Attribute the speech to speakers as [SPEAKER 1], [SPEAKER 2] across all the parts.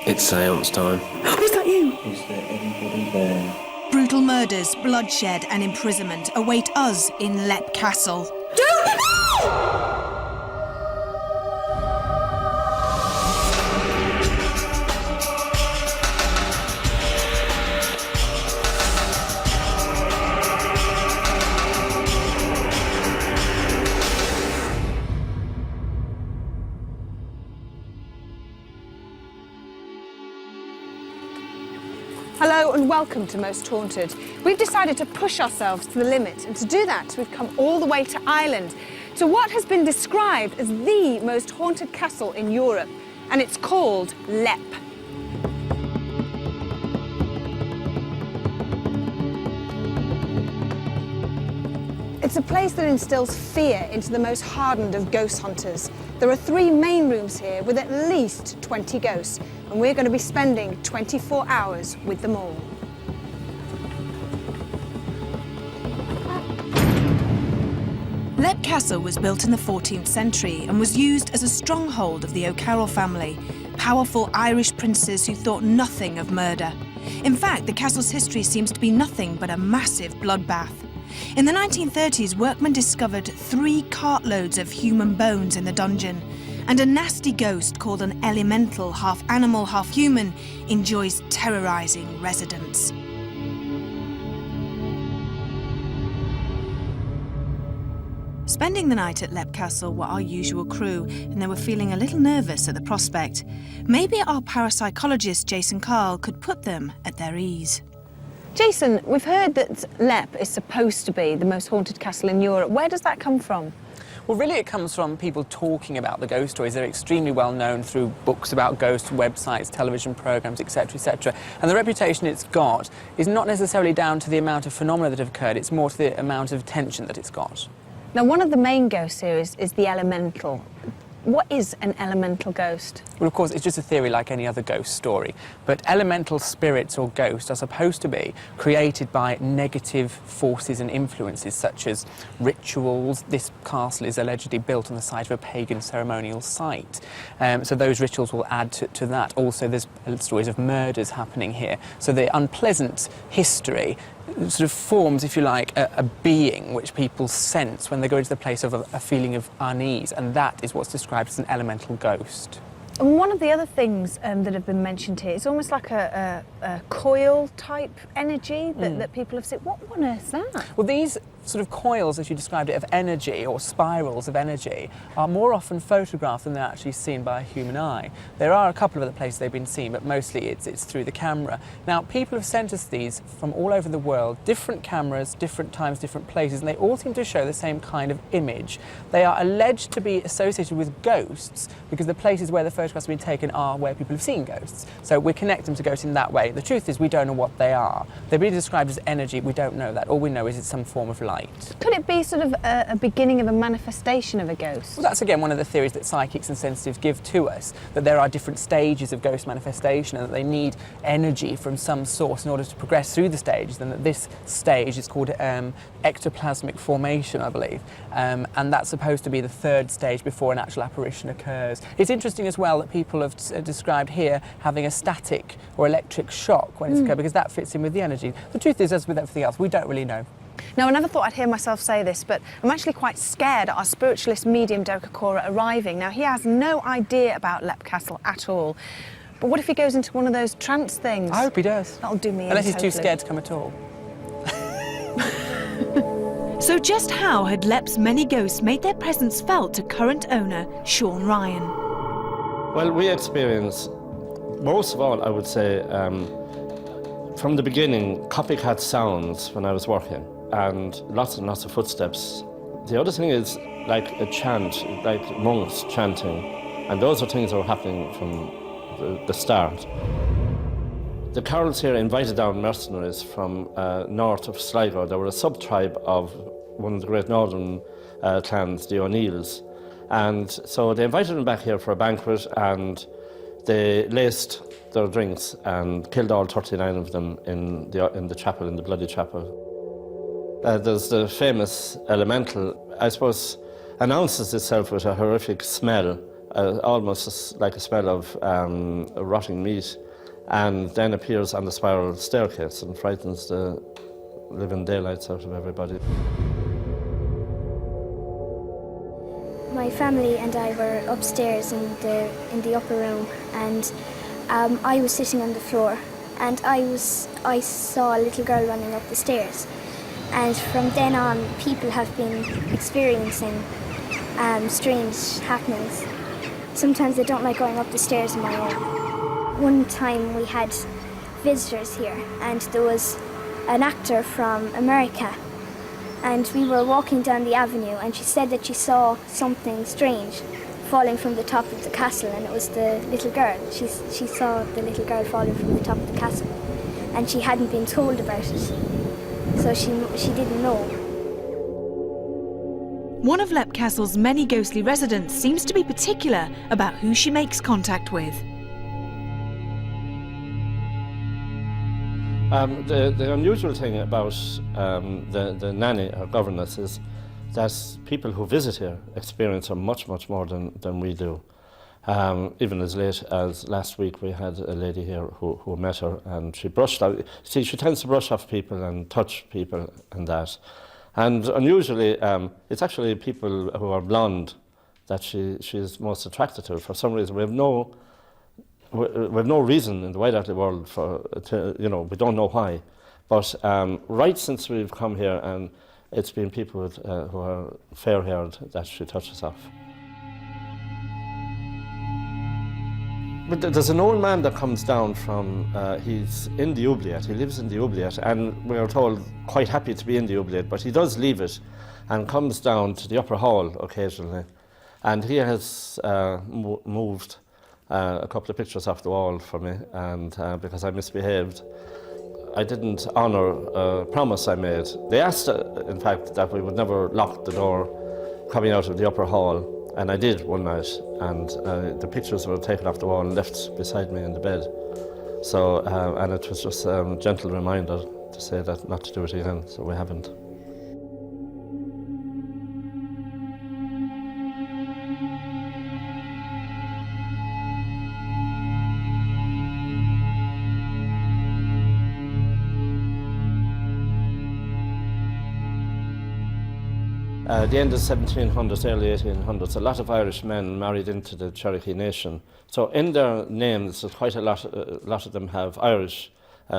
[SPEAKER 1] It's séance time.
[SPEAKER 2] Was that you?
[SPEAKER 3] Is there anybody there?
[SPEAKER 4] Brutal murders, bloodshed and imprisonment await us in Lep Castle.
[SPEAKER 2] Hello and welcome to Most Haunted. We've decided to push ourselves to the limit, and to do that we've come all the way to Ireland, to what has been described as the most haunted castle in Europe, and it's called Lep. It's a place that instills fear into the most hardened of ghost hunters. There are 3 main rooms here with at least 20 ghosts, and we're going to be spending 24 hours with them all.
[SPEAKER 4] Lep Castle was built in the 14th century and was used as a stronghold of the O'Carroll family, powerful Irish princes who thought nothing of murder. In fact, the castle's history seems to be nothing but a massive bloodbath. In the 1930s, workmen discovered 3 cartloads of human bones in the dungeon, and a nasty ghost called an elemental, half animal, half human, enjoys terrorizing residents. Spending the night at Lep Castle were our usual crew, and they were feeling a little nervous at the prospect. Maybe our parapsychologist Jason Carl could put them at their ease.
[SPEAKER 2] Jason, we've heard that Lep is supposed to be the most haunted castle in Europe. Where does that come from?
[SPEAKER 5] Well, really it comes from people talking about the ghost stories. They're extremely well known through books about ghosts, websites, television programmes, etc., etc. And the reputation it's got is not necessarily down to the amount of phenomena that have occurred, it's more to the amount of attention that it's got.
[SPEAKER 2] Now, one of the main ghosts here is the elemental. What is an elemental ghost?
[SPEAKER 5] Well, of course, it's just a theory like any other ghost story. But elemental spirits or ghosts are supposed to be created by negative forces and influences, such as rituals. This castle is allegedly built on the site of a pagan ceremonial site. So those rituals will add to that. Also, there's stories of murders happening here. So the unpleasant history sort of forms, if you like, a being which people sense when they go into the place of a feeling of unease, and that is what's described as an elemental ghost.
[SPEAKER 2] And one of the other things that have been mentioned here, it's almost like a coil-type energy that people have said. What on earth is that?
[SPEAKER 5] Well, these sort of coils, as you described it, of energy, or spirals of energy, are more often photographed than they're actually seen by a human eye. There are a couple of other places they've been seen, but mostly it's through the camera. Now, people have sent us these from all over the world, different cameras, different times, different places, and they all seem to show the same kind of image. They are alleged to be associated with ghosts because the places where the photographs have been taken are where people have seen ghosts. So we connect them to ghosts in that way. The truth is we don't know what they are. They're really described as energy. We don't know that. All we know is it's some form of light.
[SPEAKER 2] Could it be sort of a beginning of a manifestation of a ghost?
[SPEAKER 5] Well, that's again one of the theories that psychics and sensitives give to us, that there are different stages of ghost manifestation and that they need energy from some source in order to progress through the stages, and that this stage is called ectoplasmic formation, I believe, and that's supposed to be the 3rd stage before an actual apparition occurs. It's interesting as well that people have described here having a static or electric shock when it's occurred, because that fits in with the energy. The truth is, as with everything else, we don't really know.
[SPEAKER 2] Now, I never thought I'd hear myself say this, but I'm actually quite scared at our spiritualist medium Dokakora arriving. Now, he has no idea about Lep Castle at all. But what if he goes into one of those trance things?
[SPEAKER 5] I hope he does.
[SPEAKER 2] That'll do me in.
[SPEAKER 5] Unless he's
[SPEAKER 2] totally.
[SPEAKER 5] too scared to come at all.
[SPEAKER 4] So just how had Lep's many ghosts made their presence felt to current owner Sean Ryan?
[SPEAKER 6] Well, we experience, most of all, I would say, from the beginning, copycat sounds when I was working, and lots of footsteps. The other thing is like a chant, like monks chanting, and those are things that were happening from the start. The Carrolls here invited down mercenaries from north of Sligo. They were a sub-tribe of one of the great northern clans, the O'Neills. And so they invited them back here for a banquet, and they laced their drinks and killed all 39 of them in the chapel, in the bloody chapel. There's the famous elemental, I suppose, announces itself with a horrific smell almost like a smell of rotting meat, and then appears on the spiral staircase and frightens the living daylights out of everybody.
[SPEAKER 1] My family and I were upstairs in the upper room, and I was sitting on the floor, and I saw a little girl running up the stairs. And from then on, people have been experiencing strange happenings. Sometimes they don't like going up the stairs on my own. One time we had visitors here, and there was an actor from America, and we were walking down the avenue, and she said that she saw something strange falling from the top of the castle, and it was the little girl. She saw the little girl falling from the top of the castle, and she hadn't been told about it, so she didn't know.
[SPEAKER 4] One of Leap Castle's many ghostly residents seems to be particular about who she makes contact with.
[SPEAKER 6] The unusual thing about the nanny or governess is that people who visit here experience her much, much more than we do. Even as late as last week, we had a lady here who met her, and she brushed out. See, she tends to brush off people and touch people and that. And unusually, it's actually people who are blonde that she's most attracted to. For some reason, we have no reason in the wide out of the world we don't know why. But right since we've come here, and it's been people who are fair-haired that she touches off. But there's an old man that comes down from, he's in the oubliette, he lives in the oubliette, and we're told quite happy to be in the oubliette, but he does leave it and comes down to the upper hall occasionally. And he has moved a couple of pictures off the wall for me, and because I misbehaved, I didn't honour a promise I made. They asked, in fact, that we would never lock the door coming out of the upper hall, and I did one night, and the pictures were taken off the wall and left beside me in the bed. So, and it was just a gentle reminder to say that not to do it again, so we haven't. The end of the 1700s, early 1800s, a lot of Irish men married into the Cherokee Nation. So in their names, quite a lot of them have Irish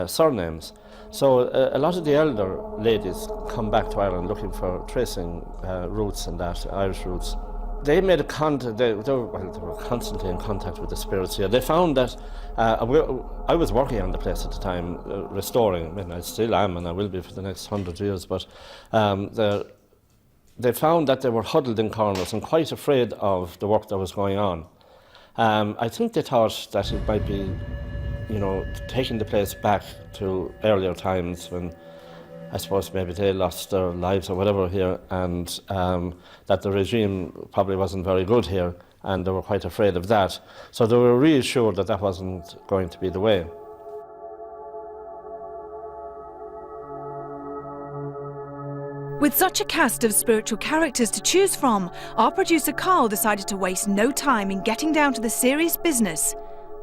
[SPEAKER 6] surnames. So a lot of the elder ladies come back to Ireland looking for tracing roots and that, Irish roots. They made they were constantly in contact with the spirits here. They found that, I was working on the place at the time, restoring, I mean, I still am and I will be for the next 100 years, but they found that they were huddled in corners and quite afraid of the work that was going on. I think they thought that it might be, taking the place back to earlier times when I suppose maybe they lost their lives or whatever here, and that the regime probably wasn't very good here, and they were quite afraid of that. So they were reassured that that wasn't going to be the way.
[SPEAKER 4] With such a cast of spiritual characters to choose from, our producer Carl decided to waste no time in getting down to the serious business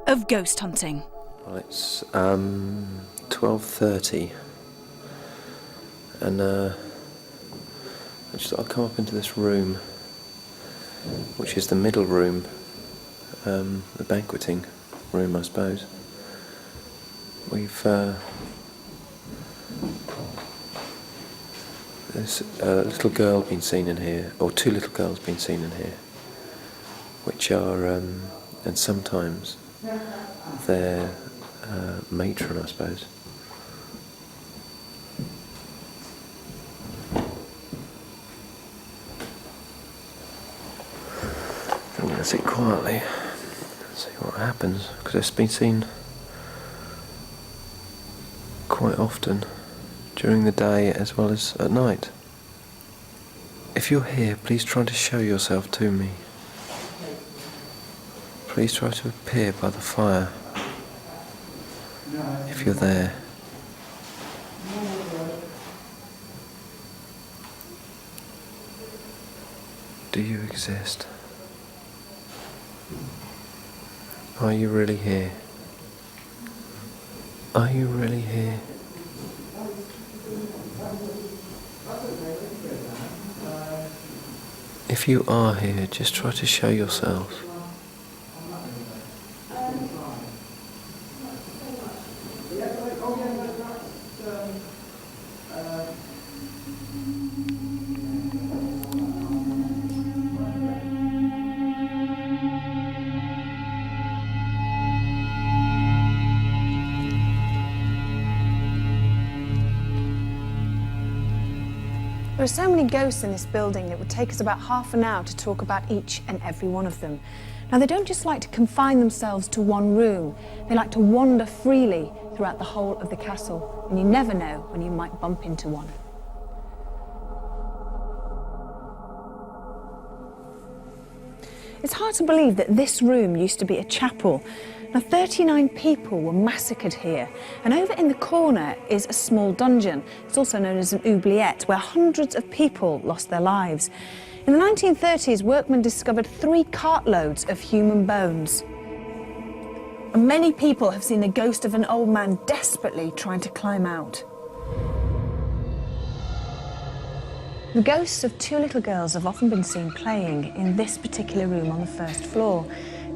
[SPEAKER 4] of ghost hunting.
[SPEAKER 7] Well, it's 12:30, and I'll come up into this room, which is the middle room, the banqueting room, I suppose. We've there's a little girl been seen in here, or two little girls been seen in here, which are, and sometimes they're matron, I suppose. I'm going to sit quietly and see what happens, because it's been seen quite often during the day as well as at night. If you're here, please try to show yourself to me. Please try to appear by the fire if you're there. Do you exist? Are you really here? Are you really here? If you are here, just try to show yourselves.
[SPEAKER 2] There are so many ghosts in this building, it would take us about half an hour to talk about each and every one of them. Now, they don't just like to confine themselves to one room, they like to wander freely throughout the whole of the castle, and you never know when you might bump into one. It's hard to believe that this room used to be a chapel. Now, 39 people were massacred here, and over in the corner is a small dungeon. It's also known as an oubliette, where hundreds of people lost their lives. In the 1930s, workmen discovered 3 cartloads of human bones. And many people have seen the ghost of an old man desperately trying to climb out. The ghosts of 2 little girls have often been seen playing in this particular room on the first floor.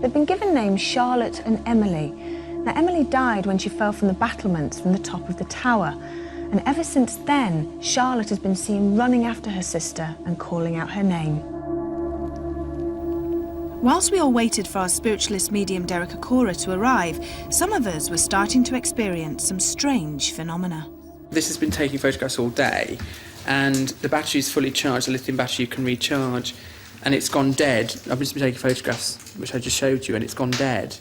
[SPEAKER 2] They've been given names Charlotte and Emily. Now, Emily died when she fell from the battlements from the top of the tower. And ever since then, Charlotte has been seen running after her sister and calling out her name.
[SPEAKER 4] Whilst we all waited for our spiritualist medium Derek Akora to arrive, some of us were starting to experience some strange phenomena.
[SPEAKER 5] This has been taking photographs all day, and the battery's fully charged, the lithium battery you can recharge, and it's gone dead. I've just been taking photographs, which I just showed you, and it's gone dead.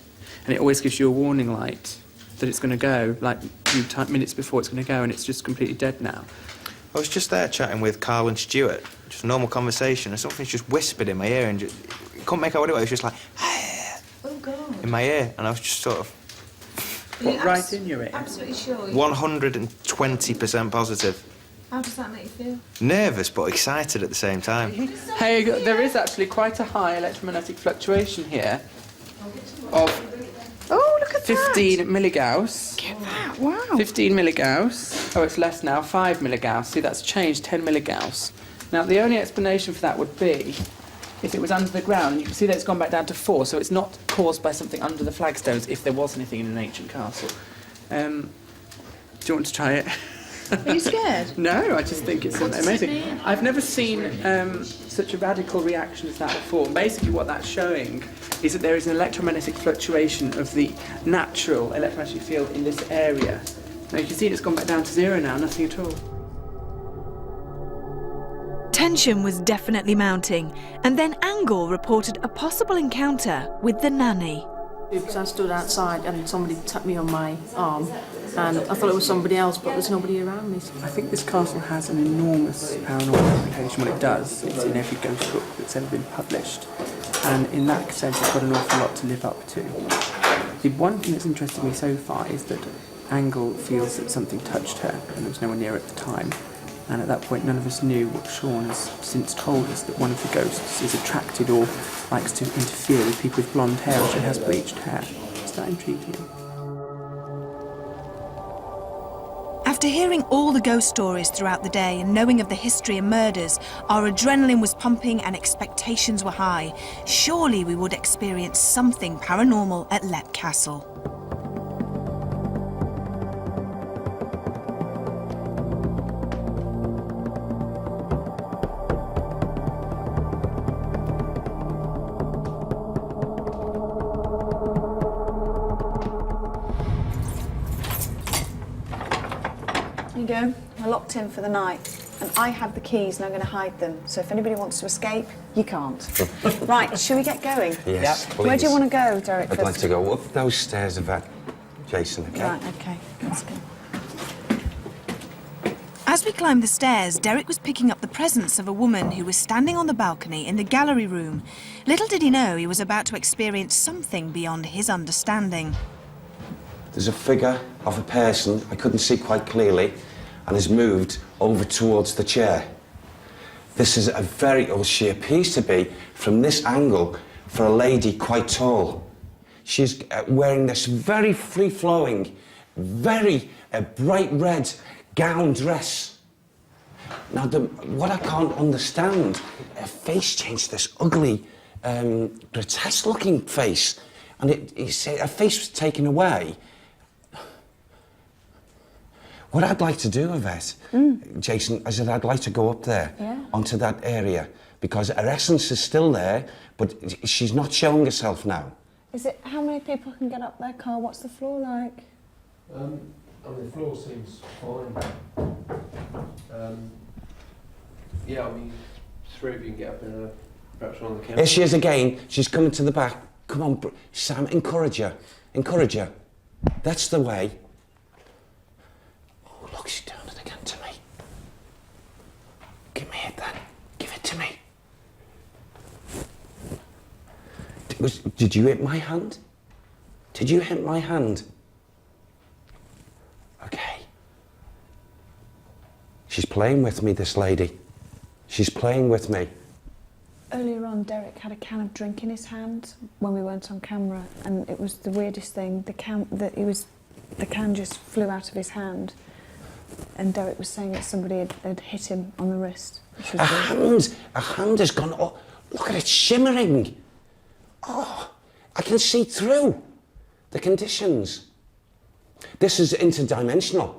[SPEAKER 5] And it always gives you a warning light that it's going to go, like a few minutes before it's going to go, and it's just completely dead now.
[SPEAKER 8] I was just there chatting with Carl and Stuart, just a normal conversation, and something's just whispered in my ear, and just, I couldn't make out what it was. It was just like,
[SPEAKER 9] oh God,
[SPEAKER 8] in my ear, and I was just sort of...
[SPEAKER 5] What, right in your ear?
[SPEAKER 9] Absolutely sure.
[SPEAKER 8] 120% positive.
[SPEAKER 9] How does that make you feel?
[SPEAKER 8] Nervous, but excited at the same time.
[SPEAKER 5] Hey, there is actually quite a high electromagnetic fluctuation here of 15 milligauss.
[SPEAKER 9] Get that, wow.
[SPEAKER 5] 15 milligauss. Oh, it's less now, 5 milligauss. See, that's changed, 10 milligauss. Now, the only explanation for that would be if it was under the ground, and you can see that it's gone back down to 4, so it's not caused by something under the flagstones, if there was anything in an ancient castle. Do you want to try it?
[SPEAKER 9] Are you scared?
[SPEAKER 5] No, I just think it's
[SPEAKER 9] What does it
[SPEAKER 5] amazing.
[SPEAKER 9] mean?
[SPEAKER 5] I've never seen such a radical reaction as that before. Basically what that's showing is that there is an electromagnetic fluctuation of the natural electromagnetic field in this area. Now you can see it's gone back down to 0 now, nothing at all.
[SPEAKER 4] Tension was definitely mounting, and then Angle reported a possible encounter with the nanny.
[SPEAKER 10] Because I stood outside and somebody tapped me on my arm, and I thought it was somebody else, but there's nobody around me.
[SPEAKER 5] I think this castle has an enormous paranormal reputation. What it does, it's in every ghost book that's ever been published, and in that sense it's got an awful lot to live up to. The one thing that's interested me so far is that Angle feels that something touched her, and there was no one near at the time. And at that point, none of us knew what Sean has since told us, that one of the ghosts is attracted or likes to interfere with people with blonde hair, or she has bleached hair. Does that intrigue you?
[SPEAKER 4] After hearing all the ghost stories throughout the day and knowing of the history and murders, our adrenaline was pumping and expectations were high. Surely we would experience something paranormal at Leap Castle.
[SPEAKER 2] There you go. We're locked in for the night. And I have the keys and I'm going to hide them. So if anybody wants to escape, you can't. Right, shall we get going?
[SPEAKER 11] Yes, please.
[SPEAKER 2] Where do you want to go, Derek?
[SPEAKER 11] I'd like to go up those stairs of that, Jason, okay?
[SPEAKER 2] Right, okay. Let's go.
[SPEAKER 4] As we climbed the stairs, Derek was picking up the presence of a woman who was standing on the balcony in the gallery room. Little did he know he was about to experience something beyond his understanding.
[SPEAKER 11] There's a figure of a person I couldn't see quite clearly and has moved over towards the chair. This is a very, or she appears to be, from this angle, for a lady quite tall. She's wearing this very free-flowing, very bright red gown dress. Now, what I can't understand, her face changed to this ugly, grotesque-looking face, and her face was taken away. What I'd like to do with it, Jason, is that I'd like to go up there, onto that area, because her essence is still there, but she's not showing herself now.
[SPEAKER 2] Is it, how many people can get up there, Carl? What's the floor like?
[SPEAKER 12] I mean, the floor seems fine. Yeah, I mean, 3 of you can get up in perhaps one on the camera.
[SPEAKER 11] Here she is again. She's coming to the back. Come on, Sam, encourage her. Encourage her. That's the way. Oh, look, she's doing it again to me. Give me it then. Give it to me. Did you hit my hand? Did you hit my hand? Okay. She's playing with me, this lady. She's playing with me.
[SPEAKER 2] Earlier on, Derek had a can of drink in his hand when we weren't on camera, and it was the weirdest thing. The can just flew out of his hand, and Derek was saying that somebody had hit him on the wrist.
[SPEAKER 11] A hand has gone. Oh, look at it shimmering. Oh, I can see through the conditions. This is interdimensional.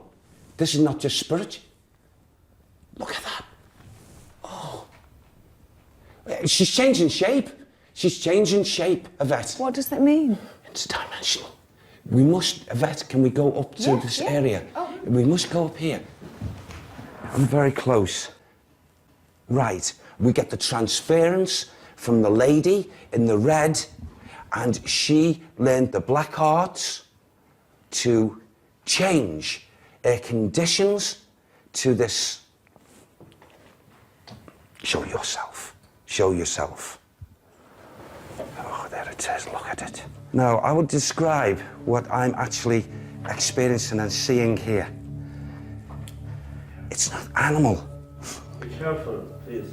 [SPEAKER 11] This is not just spirit. Look at that. Oh. She's changing shape. She's changing shape, Yvette.
[SPEAKER 2] What does that mean?
[SPEAKER 11] Interdimensional. We must, Yvette, can we go up to this area? Oh. We must go up here. I'm very close. Right. We get the transference from the lady in the red, and she learned the black arts to change her conditions to this. Show yourself. Show yourself. Oh, there it is. Look at it. Now, I would describe what I'm actually experiencing and seeing here. It's not animal.
[SPEAKER 6] Be careful, please.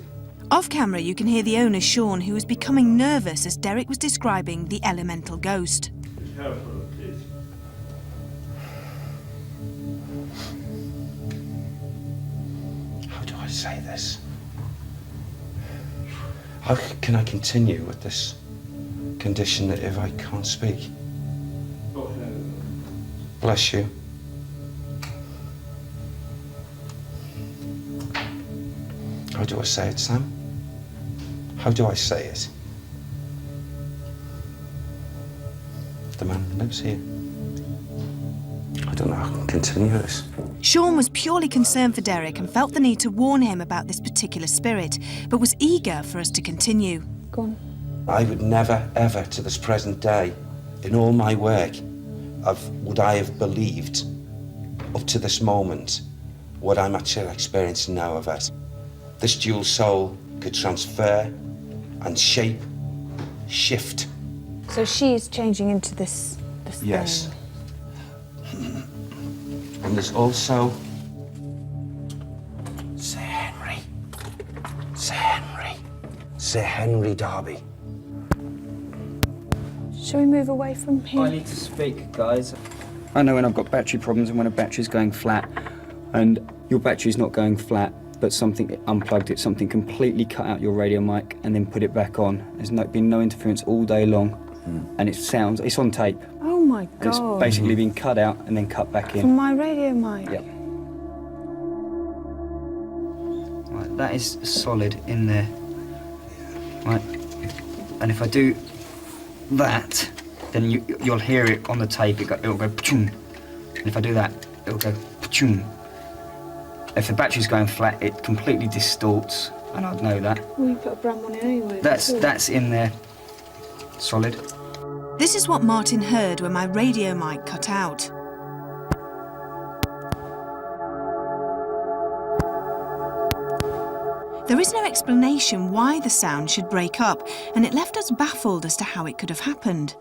[SPEAKER 4] Off camera, you can hear the owner, Sean, who was becoming nervous as Derek was describing the elemental ghost.
[SPEAKER 6] Be careful, please.
[SPEAKER 11] How do I say this? How can I continue with this condition if I can't speak? Bless you. How do I say it, Sam? How do I say it? The man lives here. I don't know how I can continue this.
[SPEAKER 4] Sean was purely concerned for Derek and felt the need to warn him about this particular spirit, but was eager for us to continue.
[SPEAKER 2] Go on.
[SPEAKER 11] I would never, ever, to this present day, in all my work, would I have believed, up to this moment, what I'm actually experiencing now of it. This dual soul could transfer and shape, shift.
[SPEAKER 2] So she's changing into this
[SPEAKER 11] Yes. And there's also Sir Henry. Sir Henry. Sir Henry Darby.
[SPEAKER 2] Shall we move away from here?
[SPEAKER 13] I need to speak, guys. I know when I've got battery problems and when a battery's going flat, and your battery's not going flat, but something unplugged it, something completely cut out your radio mic and then put it back on. There's been no interference all day long, and it's on tape.
[SPEAKER 2] Oh my God.
[SPEAKER 13] It's basically been cut out and then cut back in.
[SPEAKER 2] From my radio mic?
[SPEAKER 13] Yep. Right, that is solid in there. Right, and if I do that, then you'll hear it on the tape. It'll go pachung. And if I do that, it'll go pachung. If the battery's going flat, it completely distorts, and I'd know that.
[SPEAKER 2] Well, you put a brand one in anyway.
[SPEAKER 13] That's in there, solid.
[SPEAKER 4] This is what Martin heard when my radio mic cut out. There is no explanation why the sound should break up, and it left us baffled as to how it could have happened.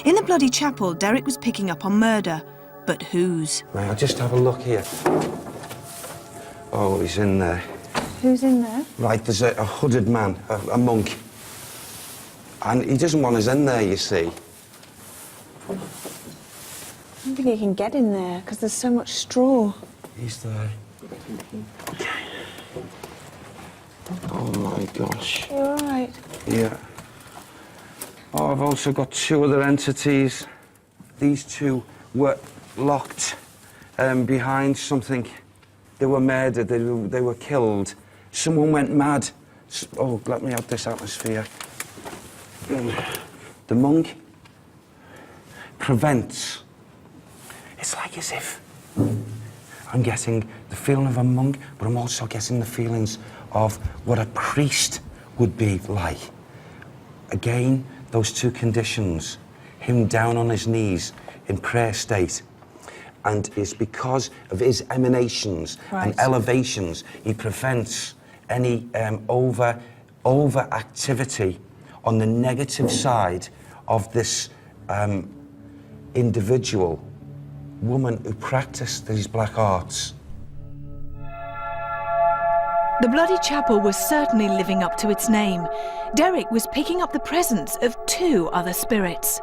[SPEAKER 4] In the bloody chapel, Derek was picking up on murder, but whose?
[SPEAKER 11] May I just have a look here? Oh, he's in there.
[SPEAKER 2] Who's in there?
[SPEAKER 11] Right, there's a hooded man, a monk. And he doesn't want us in there, you see.
[SPEAKER 2] I don't think he can get in there because there's so much straw.
[SPEAKER 11] He's there. Oh my gosh.
[SPEAKER 2] You all right?
[SPEAKER 11] Yeah. Oh, I've also got two other entities. These two were locked behind something. They were murdered, they were killed. Someone went mad. Oh, let me out this atmosphere. The monk prevents. It's like as if I'm getting the feeling of a monk, but I'm also getting the feelings of what a priest would be like. Again, those two conditions, him down on his knees in prayer state, and it's because of his emanations and elevations, he prevents any over activity on the negative side of this individual woman who practiced these black arts.
[SPEAKER 4] The Bloody Chapel was certainly living up to its name. Derek was picking up the presence of two other spirits.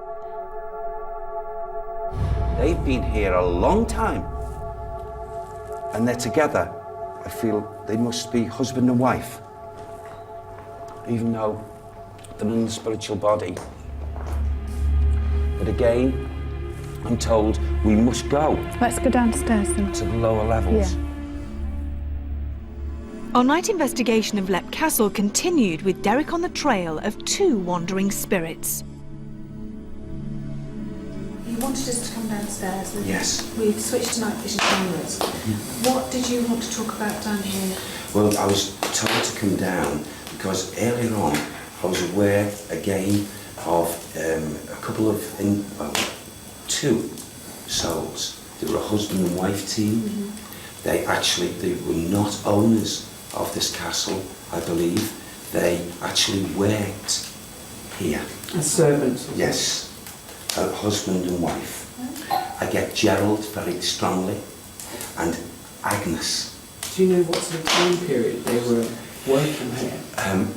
[SPEAKER 11] They've been here a long time, and they're together. I feel they must be husband and wife, even though they're in the spiritual body. But again, I'm told we must go.
[SPEAKER 2] Let's go downstairs then.
[SPEAKER 11] To the lower levels.
[SPEAKER 2] Yeah.
[SPEAKER 4] Our night investigation of Lep Castle continued with Derek on the trail of two wandering spirits.
[SPEAKER 9] You wanted us to come downstairs. And
[SPEAKER 11] yes.
[SPEAKER 9] We switched to night vision cameras. What did you want to talk about down here?
[SPEAKER 11] Well, I was told to come down because earlier on I was aware again of a couple of, two souls. They were a husband and wife team. They were not owners of this castle, I believe. They actually worked here.
[SPEAKER 12] As servants?
[SPEAKER 11] Yes, a husband and wife. I get Gerald very strongly, and Agnes.
[SPEAKER 12] Do you know what sort of time period they were working here?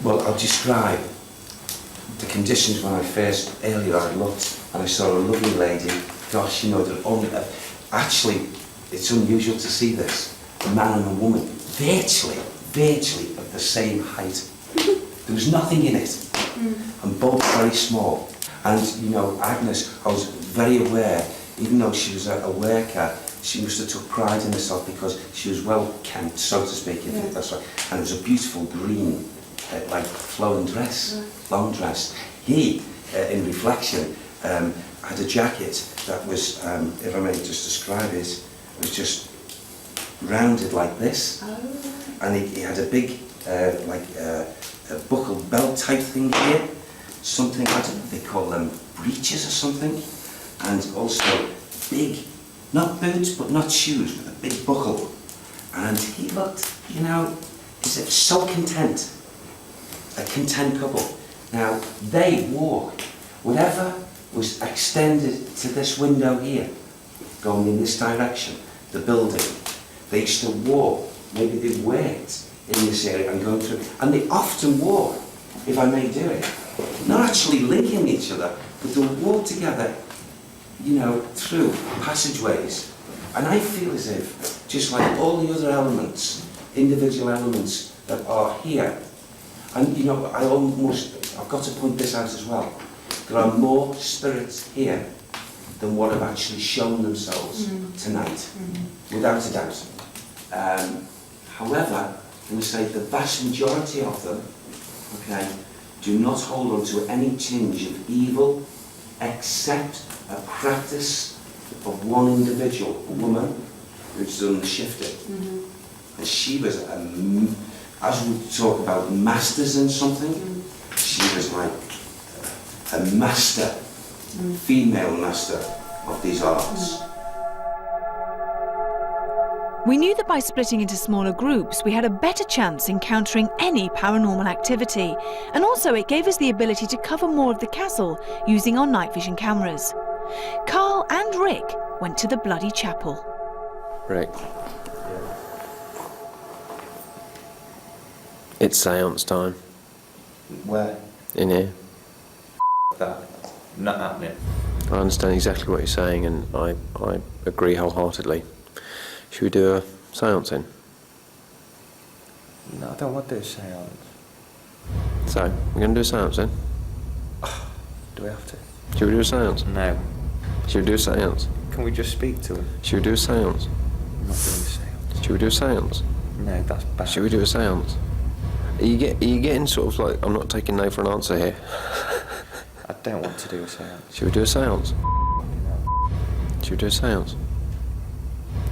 [SPEAKER 11] Well, I'll describe the conditions when earlier I looked and I saw a lovely lady. Gosh, you know, actually, it's unusual to see this. A man and a woman, virtually of the same height. There was nothing in it, and both very small. And, you know, Agnes, I was very aware, even though she was a worker, she must have took pride in herself because she was well kempt, so to speak, if that's right. And it was a beautiful green, like flowing dress, long dress. He, in reflection, had a jacket that was, if I may just describe it, was just rounded like this, and he had a big, a buckled belt type thing here, something, I don't know if they call them breeches or something, and also big, not boots but not shoes, with a big buckle, and he looked, you know, as if so content, a content couple. Now, they walk, whatever was extended to this window here, going in this direction, the building. They used to walk, maybe they worked in this area and going through, and they often walk, if I may do it, not actually linking each other, but they'll walk together, you know, through passageways. And I feel as if, just like all the other elements, individual elements that are here, and you know, I've got to point this out as well, there are more spirits here than what have actually shown themselves tonight, without a doubt. However, I'm going to say the vast majority of them, okay, do not hold on to any tinge of evil, except a practice of one individual, a woman, who's done the shifting. And she was, as we talk about masters in something, she was like a master, female master of these arts.
[SPEAKER 4] We knew that by splitting into smaller groups, we had a better chance encountering any paranormal activity, and also it gave us the ability to cover more of the castle using our night vision cameras. Carl and Rick went to the Bloody Chapel.
[SPEAKER 7] Rick. It's séance time.
[SPEAKER 11] Where?
[SPEAKER 7] In here.
[SPEAKER 8] that not happening.
[SPEAKER 7] I understand exactly what you're saying, and I agree wholeheartedly. Should we do a séance then?
[SPEAKER 8] No, I don't want to do a séance.
[SPEAKER 7] So, we're going to do a séance then?
[SPEAKER 8] Do we have to?
[SPEAKER 7] Should we do a séance?
[SPEAKER 8] No.
[SPEAKER 7] Should we do a séance?
[SPEAKER 8] Can we just speak to him?
[SPEAKER 7] Should we do a séance?
[SPEAKER 8] I'm not doing a séance.
[SPEAKER 7] Should we do a séance?
[SPEAKER 8] No, that's bad.
[SPEAKER 7] Should we do a séance? Are you getting sort of like, I'm not taking no for an answer here.
[SPEAKER 8] I don't want to do a séance.
[SPEAKER 7] Should we do a séance? Should we do a séance?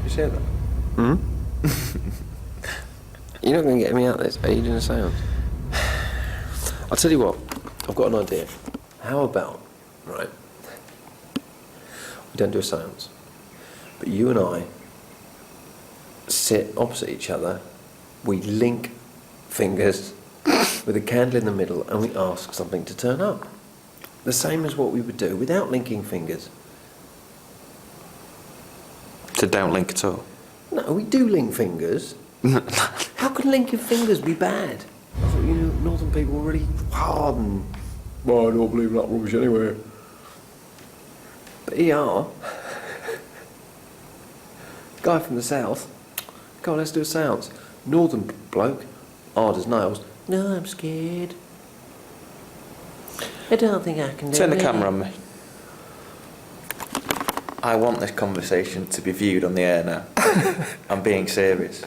[SPEAKER 8] You say that?
[SPEAKER 7] Hmm? You're not going to get me out of this. Are you doing a séance? I'll tell you what, I've got an idea. How about, right, we don't do a séance, but you and I sit opposite each other, we link fingers with a candle in the middle, and we ask something to turn up. The same as what we would do without linking fingers.
[SPEAKER 8] So don't link at all?
[SPEAKER 7] No, we do link fingers. How can linking fingers be bad? I thought you northern people were really hard and... Well, I don't believe in that rubbish anyway. But here you are. Guy from the south. Come on, let's do a séance. Northern bloke, hard as nails. No, I'm scared. I don't think I can do it.
[SPEAKER 8] Turn the camera on me. I want this conversation to be viewed on the air now. I'm being serious.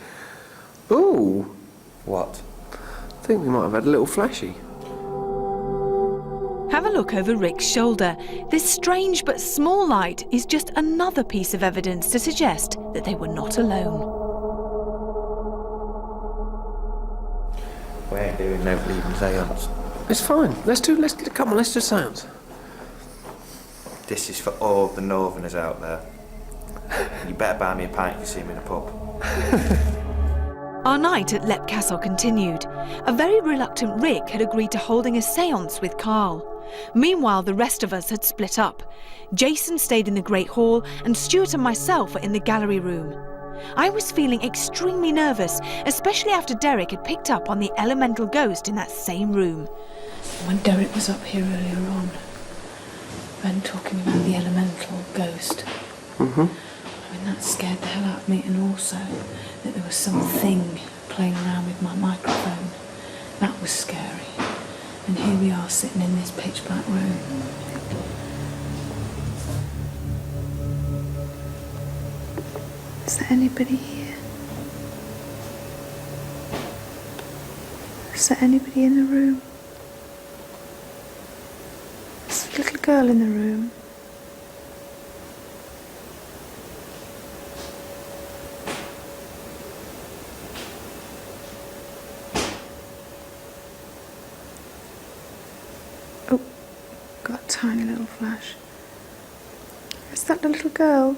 [SPEAKER 7] Ooh.
[SPEAKER 8] What?
[SPEAKER 7] I think we might have had a little flashy.
[SPEAKER 4] Have a look over Rick's shoulder. This strange but small light is just another piece of evidence to suggest that they were not alone.
[SPEAKER 8] We ain't doing no bleeding séance.
[SPEAKER 7] It's fine. Come on, let's do a séance.
[SPEAKER 8] This is for all the northerners out there. You better buy me a pint if you see me in a pub.
[SPEAKER 4] Our night at Lepp Castle continued. A very reluctant Rick had agreed to holding a séance with Carl. Meanwhile, the rest of us had split up. Jason stayed in the Great Hall and Stuart and myself were in the gallery room. I was feeling extremely nervous, especially after Derek had picked up on the elemental ghost in that same room.
[SPEAKER 9] When Derek was up here earlier on, Ben talking about the elemental ghost.
[SPEAKER 7] Mm-hmm.
[SPEAKER 9] I mean, that scared the hell out of me, and also that there was something playing around with my microphone. That was scary. And here we are sitting in this pitch black room. Is there anybody here? Is there anybody in the room? Is there a little girl in the room? Oh, got a tiny little flash. Is that the little girl?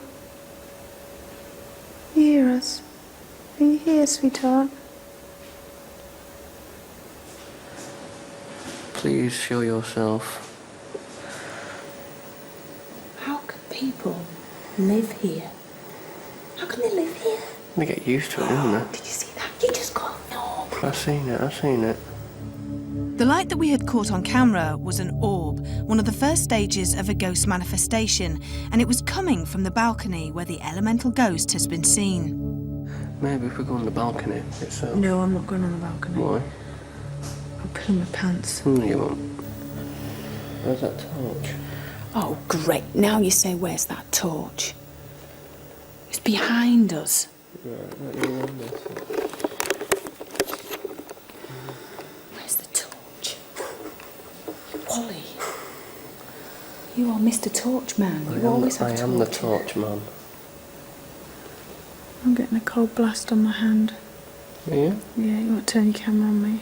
[SPEAKER 9] You hear us? Are you here, sweetheart?
[SPEAKER 7] Please show yourself.
[SPEAKER 9] How can people live here? How can they live here?
[SPEAKER 7] They get used to it, don't they?
[SPEAKER 9] Did you see that? You just got no.
[SPEAKER 7] I've seen it.
[SPEAKER 4] The light that we had caught on camera was an orb, one of the first stages of a ghost manifestation, and it was coming from the balcony where the elemental ghost has been seen.
[SPEAKER 7] Maybe if we go on the balcony itself.
[SPEAKER 9] No, I'm not going on the balcony.
[SPEAKER 7] Why?
[SPEAKER 9] I'll put on my pants.
[SPEAKER 7] No, you won't. Where's that torch?
[SPEAKER 9] Oh, great. Now you say, where's that torch? It's behind us.
[SPEAKER 7] Right, let me run this.
[SPEAKER 9] Where's the torch? Wally. You are Mr. Torchman. You always have torches.
[SPEAKER 7] I am the torch man.
[SPEAKER 9] I'm getting a cold blast on my hand.
[SPEAKER 7] Yeah?
[SPEAKER 9] Yeah, you want to turn your camera on me?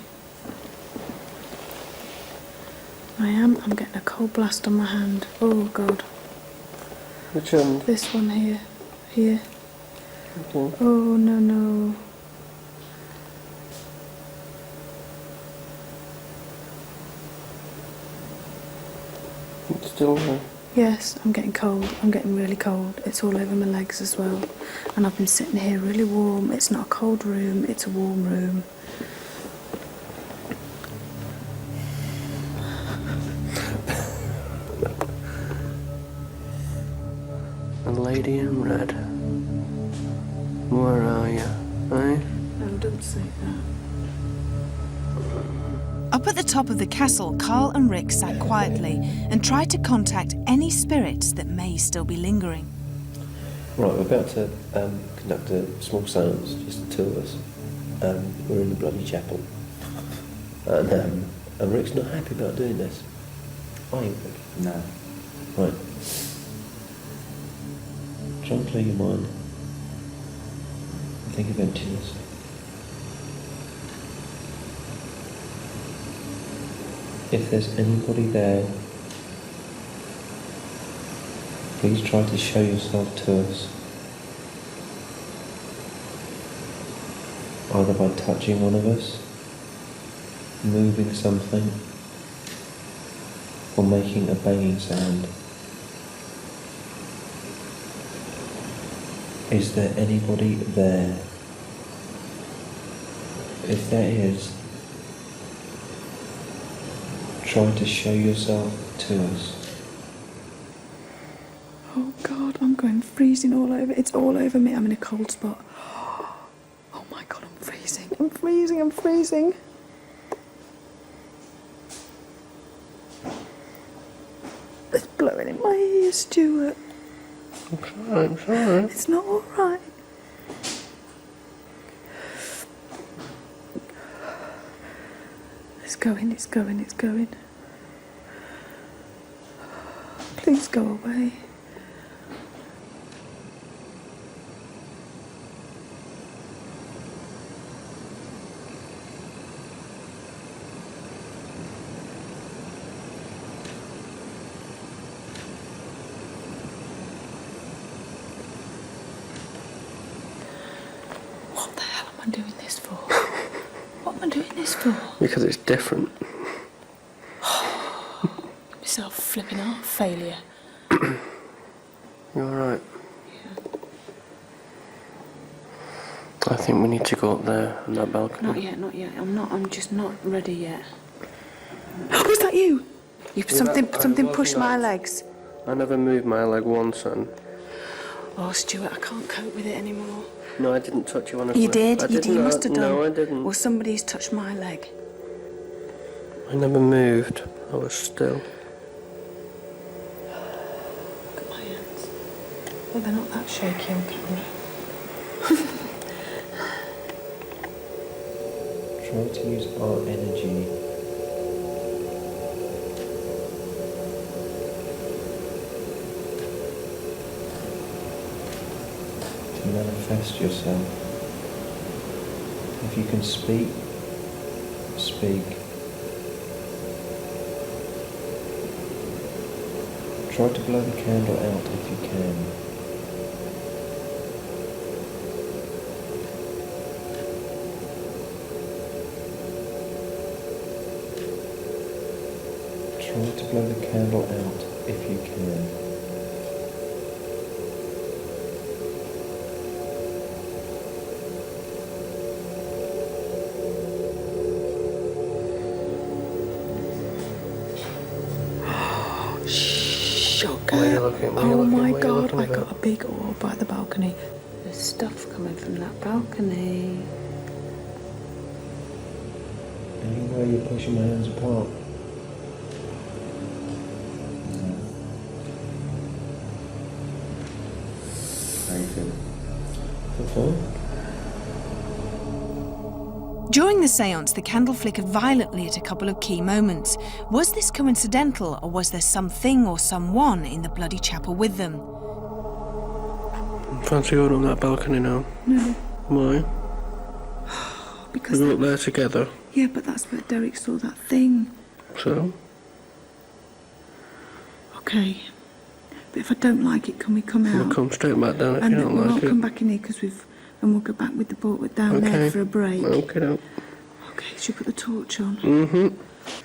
[SPEAKER 9] I'm getting a cold blast on my hand. Oh, God.
[SPEAKER 7] Which one?
[SPEAKER 9] This one here. Here.
[SPEAKER 7] Okay.
[SPEAKER 9] Oh, no.
[SPEAKER 7] It's still there.
[SPEAKER 9] Yes, I'm getting cold. I'm getting really cold. It's all over my legs as well. And I've been sitting here really warm. It's not a cold room, it's a warm room.
[SPEAKER 7] lady in red. Where are you, eh?
[SPEAKER 9] No, don't say that.
[SPEAKER 4] Up at the top of the castle, Carl and Rick sat quietly and tried to contact any spirits that may still be lingering.
[SPEAKER 7] Right, we're about to conduct a small séance, just the two of us. We're in the bloody chapel. And Rick's not happy about doing this. Are you, Rick?
[SPEAKER 3] No.
[SPEAKER 7] Right. Try and clear your mind. And think of emptiness. If there's anybody there, please try to show yourself to us. Either by touching one of us, moving something, or making a banging sound. Is there anybody there? If there is, try to show yourself to us.
[SPEAKER 9] Oh God, I'm going freezing all over. It's all over me. I'm in a cold spot. Oh my God, I'm freezing. I'm freezing. I'm freezing. It's blowing in my ears, Stuart.
[SPEAKER 7] I'm sorry.
[SPEAKER 9] It's not all right. It's going, it's going, it's going. Please go away. What the hell am I doing this for? What am I doing this for?
[SPEAKER 7] Because it's different.
[SPEAKER 9] Myself flipping out, failure.
[SPEAKER 7] You're alright. I think we need to go up there on that balcony.
[SPEAKER 9] Not yet, not yet. I'm just not ready yet. Was that you? Something pushed my legs.
[SPEAKER 7] I never moved my leg once, son.
[SPEAKER 9] Oh, Stuart, I can't cope with it anymore.
[SPEAKER 7] No, I didn't touch you, honestly.
[SPEAKER 9] You did?
[SPEAKER 7] I didn't.
[SPEAKER 9] You must have done.
[SPEAKER 7] No, I didn't.
[SPEAKER 9] Well, somebody's touched my leg.
[SPEAKER 7] I never moved. I was still.
[SPEAKER 9] Look at my hands. Well, they're not that shaky on camera.
[SPEAKER 7] Try to use our energy to manifest yourself. If you can speak, speak. Try to blow the candle out if you can. Try to blow the candle out if you can.
[SPEAKER 9] Shocker.
[SPEAKER 7] Where are you looking? Where are you
[SPEAKER 9] Oh
[SPEAKER 7] looking?
[SPEAKER 9] my
[SPEAKER 7] Where are you
[SPEAKER 9] God,
[SPEAKER 7] looking
[SPEAKER 9] I
[SPEAKER 7] about?
[SPEAKER 9] got a big orb at the balcony. There's stuff coming from that balcony.
[SPEAKER 7] Anywhere you're pushing my hands apart. How you feeling? Feel fine?
[SPEAKER 4] During the séance, the candle flickered violently at a couple of key moments. Was this coincidental, or was there something or someone in the bloody chapel with them?
[SPEAKER 7] Fancy going on that balcony now?
[SPEAKER 9] No.
[SPEAKER 7] Why?
[SPEAKER 9] Because
[SPEAKER 7] We were up there together.
[SPEAKER 9] yeah, but that's where Derek saw that thing.
[SPEAKER 7] So?
[SPEAKER 9] Okay. But if I don't like it, can we come out?
[SPEAKER 7] We'll come straight back down if
[SPEAKER 9] and
[SPEAKER 7] you don't
[SPEAKER 9] we'll
[SPEAKER 7] like
[SPEAKER 9] not
[SPEAKER 7] it.
[SPEAKER 9] come back in here because and we'll go back with the boat down
[SPEAKER 7] Okay.
[SPEAKER 9] there for a break.
[SPEAKER 7] Okay, now.
[SPEAKER 9] Okay, should we put the torch on?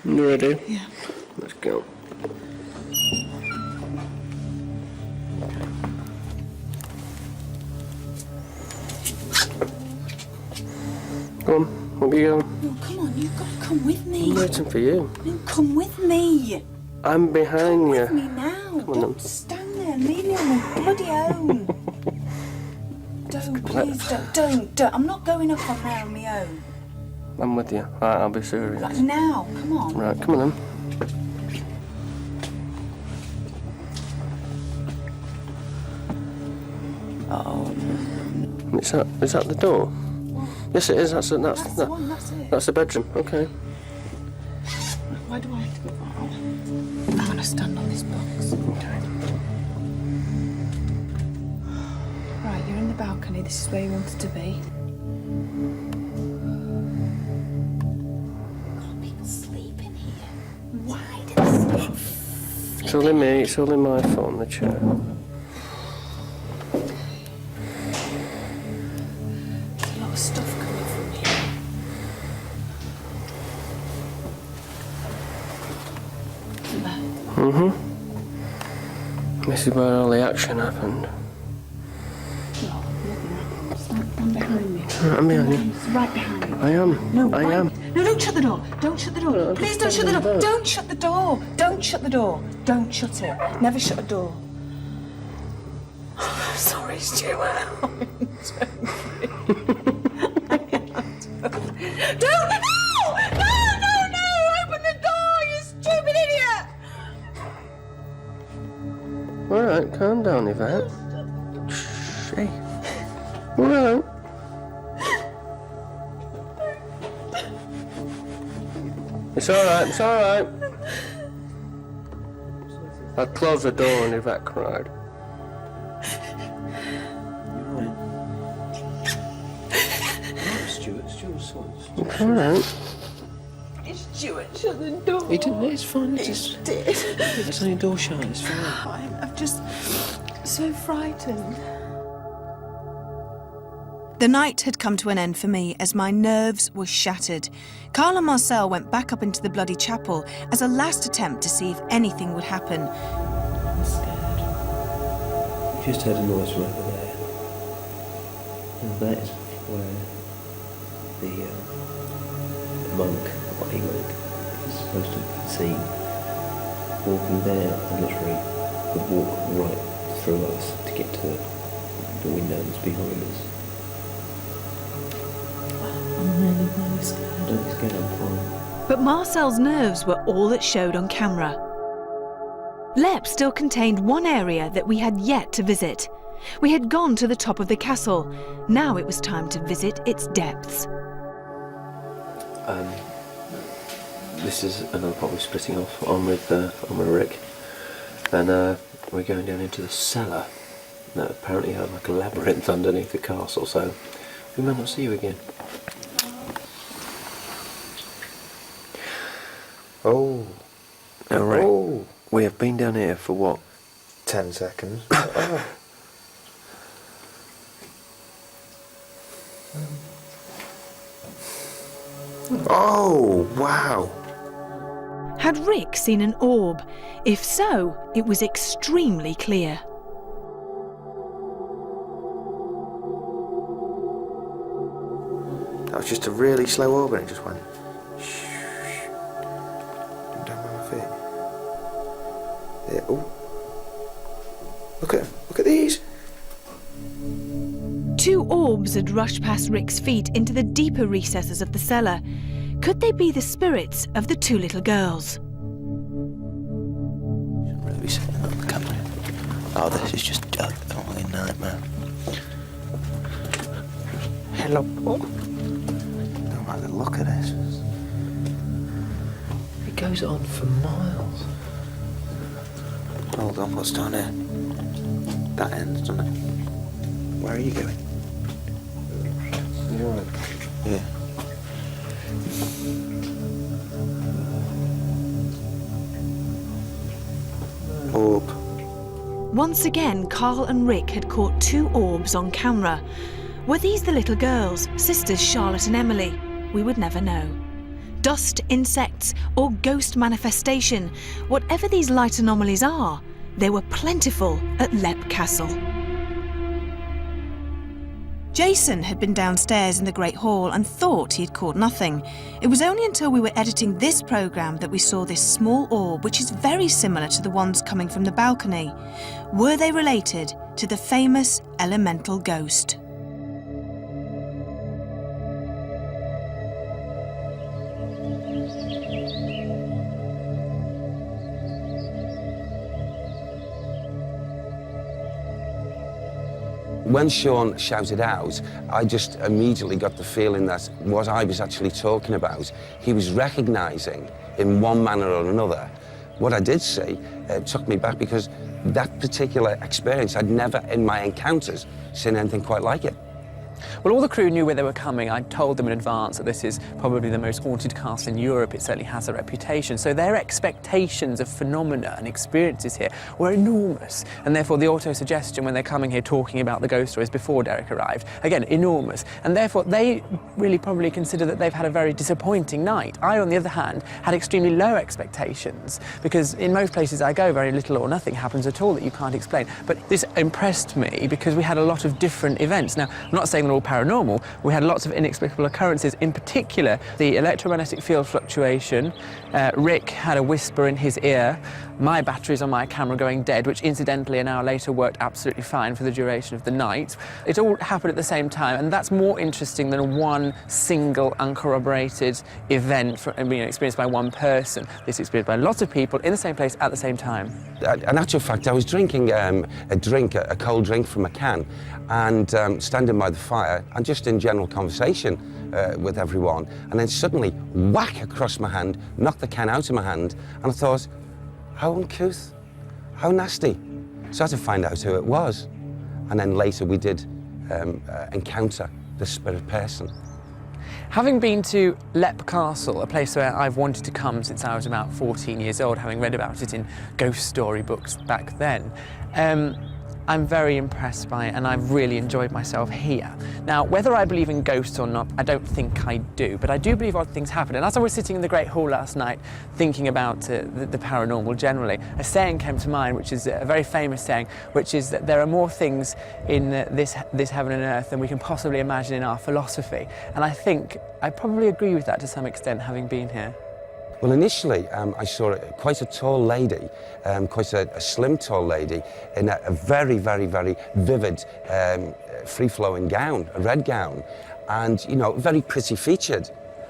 [SPEAKER 7] You ready?
[SPEAKER 9] Yeah.
[SPEAKER 7] Let's go. Go on, up you go.
[SPEAKER 9] No, come on, you've got to come with me.
[SPEAKER 7] I'm waiting for you.
[SPEAKER 9] No, come with me.
[SPEAKER 7] I'm behind you.
[SPEAKER 9] With me now.
[SPEAKER 7] Come on,
[SPEAKER 9] Don't
[SPEAKER 7] then.
[SPEAKER 9] stand there. here. Leave me on my bloody own. Don't, please, don't. I'm not going up on there on my own.
[SPEAKER 12] I'm with you. All right, I'll be serious.
[SPEAKER 9] Like now, come on.
[SPEAKER 12] Right, come on then.
[SPEAKER 9] Oh.
[SPEAKER 12] Is that the door? Yes, it is. That's
[SPEAKER 9] the one, that's it.
[SPEAKER 12] That's the bedroom. Okay.
[SPEAKER 9] Why do I have to go? I'm going to stand on this box.
[SPEAKER 12] Okay.
[SPEAKER 9] Right, you're in the balcony. This is where you wanted to be. God, people sleep in here. Why do they sleep?
[SPEAKER 12] It's only me. It's only my fault on the chair.
[SPEAKER 9] There's a lot of stuff coming from here.
[SPEAKER 12] Mm-hmm. This is where all the action happened.
[SPEAKER 9] Stand behind me.
[SPEAKER 12] I'm behind you.
[SPEAKER 9] It's right behind me.
[SPEAKER 12] I am.
[SPEAKER 9] No,
[SPEAKER 12] I am.
[SPEAKER 9] No, don't shut the door. Don't shut the door. Please don't shut the door. Don't shut the door. Don't shut the door. Don't shut it. Never shut a door. Sorry, Stuart. Don't! No! Open the door, you stupid idiot!
[SPEAKER 12] All right, calm down, Yvette. Shh. Hey. All right. It's all right. It's all right. I closed the door and Yvette cried. It's all right.
[SPEAKER 9] Stuart, shut the door.
[SPEAKER 12] He didn't. It's fine.
[SPEAKER 9] It did.
[SPEAKER 12] It's only a door shut. It's fine.
[SPEAKER 9] I'm just so frightened.
[SPEAKER 4] The night had come to an end for me as my nerves were shattered. Carl and Marcel went back up into the bloody chapel as a last attempt to see if anything would happen.
[SPEAKER 7] I'm scared. We just heard a noise from over there. And that is where the monk, the body monk, is supposed to be seen walking there and literally would walk right through us to get to the windows behind us. I'm really scared. Don't be scared, I'm fine.
[SPEAKER 4] But Marcel's nerves were all that showed on camera. Lep still contained one area that we had yet to visit. We had gone to the top of the castle. Now it was time to visit its depths.
[SPEAKER 7] This is another part we're splitting off. I'm with Rick, and we're going down into the cellar that apparently has like a labyrinth underneath the castle, so we may not see you again. Oh. Now, Rick, we have been down here for what?
[SPEAKER 8] 10 seconds. Oh, wow.
[SPEAKER 4] Had Rick seen an orb? If so, it was extremely clear.
[SPEAKER 8] That was just a really slow orb and it just went down by my feet. Yeah, oh. Look at these.
[SPEAKER 4] 2 orbs had rushed past Rick's feet into the deeper recesses of the cellar. Could they be the spirits of the 2 little girls?
[SPEAKER 8] Shouldn't really be sitting on the camera. Oh, this is just a fucking nightmare. Hello. Don't like the look of this.
[SPEAKER 7] It goes on for miles.
[SPEAKER 8] Hold on, what's down here? That ends, doesn't it? Where are you going?
[SPEAKER 7] You're right.
[SPEAKER 8] Yeah. Orb.
[SPEAKER 4] Once again, Carl and Rick had caught 2 orbs on camera. Were these the little girls, sisters Charlotte and Emily? We would never know. Dust, insects, or ghost manifestation, whatever these light anomalies are, they were plentiful at Lep Castle. Jason had been downstairs in the Great Hall and thought he had caught nothing. It was only until we were editing this programme that we saw this small orb, which is very similar to the ones coming from the balcony. Were they related to the famous elemental ghost?
[SPEAKER 11] When Sean shouted out, I just immediately got the feeling that what I was actually talking about, he was recognising in one manner or another. What I did see took me back, because that particular experience, I'd never in my encounters seen anything quite like it.
[SPEAKER 5] Well, all the crew knew where they were coming. I told them in advance that this is probably the most haunted castle in Europe. It certainly has a reputation. So their expectations of phenomena and experiences here were enormous. And therefore the auto-suggestion when they're coming here talking about the ghost stories before Derek arrived, again, enormous. And therefore they really probably consider that they've had a very disappointing night. I, on the other hand, had extremely low expectations, because in most places I go, very little or nothing happens at all that you can't explain. But this impressed me because we had a lot of different events. Now, I'm not saying they're all paranormal. We had lots of inexplicable occurrences, in particular the electromagnetic field fluctuation. Rick had a whisper in his ear. My batteries on my camera going dead, which incidentally an hour later worked absolutely fine for the duration of the night. It all happened at the same time, and that's more interesting than one single uncorroborated event experienced by one person. This experienced by lots of people in the same place at the same time.
[SPEAKER 11] In actual fact, I was drinking a cold drink from a can, and standing by the fire and just in general conversation with everyone, and then suddenly whack across my hand, knocked the can out of my hand, and I thought, how uncouth, how nasty. So I had to find out who it was, and then later we did encounter the spirit person.
[SPEAKER 5] Having been to Lepp Castle, a place where I've wanted to come since I was about 14 years old, having read about it in ghost story books back then, I'm very impressed by it, and I've really enjoyed myself here. Now, whether I believe in ghosts or not, I don't think I do, but I do believe odd things happen. And as I was sitting in the Great Hall last night, thinking about the paranormal generally, a saying came to mind, which is a very famous saying, which is that there are more things in this heaven and earth than we can possibly imagine in our philosophy. And I think I probably agree with that to some extent, having been here.
[SPEAKER 11] Well, initially, I saw quite a tall lady, quite a slim, tall lady, in a very, very, very vivid, free-flowing gown, a red gown, and, you know, very pretty featured.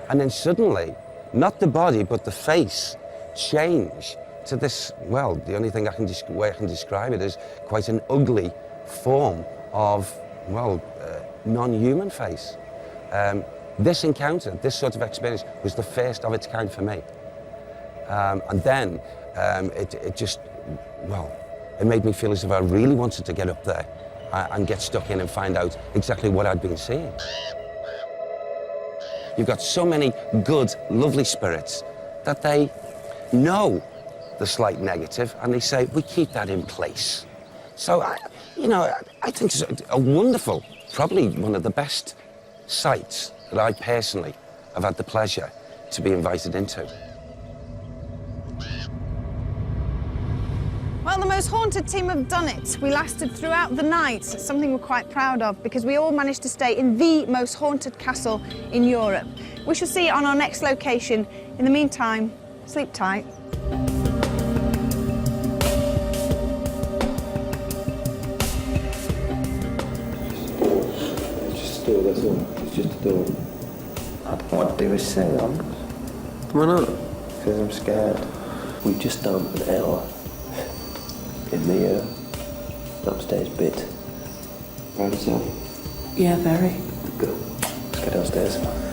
[SPEAKER 11] And then suddenly, not the body, but the face changed to this, well, the only thing way I can describe it is quite an ugly form of, well, non-human face. This encounter, this sort of experience, was the first of its kind for me. And then it just, well, it made me feel as if I really wanted to get up there and get stuck in and find out exactly what I'd been seeing. You've got so many good, lovely spirits that they know the slight negative and they say, we keep that in place. So, I think it's a wonderful, probably one of the best sites that I personally have had the pleasure to be invited into.
[SPEAKER 2] Well, the Most Haunted team have done it. We lasted throughout the night, something we're quite proud of, because we all managed to stay in the most haunted castle in Europe. We shall see you on our next location. In the meantime, sleep tight.
[SPEAKER 7] Just a door, that's all. It's just a door.
[SPEAKER 3] I don't want to do a séance.
[SPEAKER 7] Why not?
[SPEAKER 3] Because I'm scared. We've just done an hour in the upstairs bit. Proud of yourself?
[SPEAKER 9] Yeah, very.
[SPEAKER 3] Good. Let's go downstairs.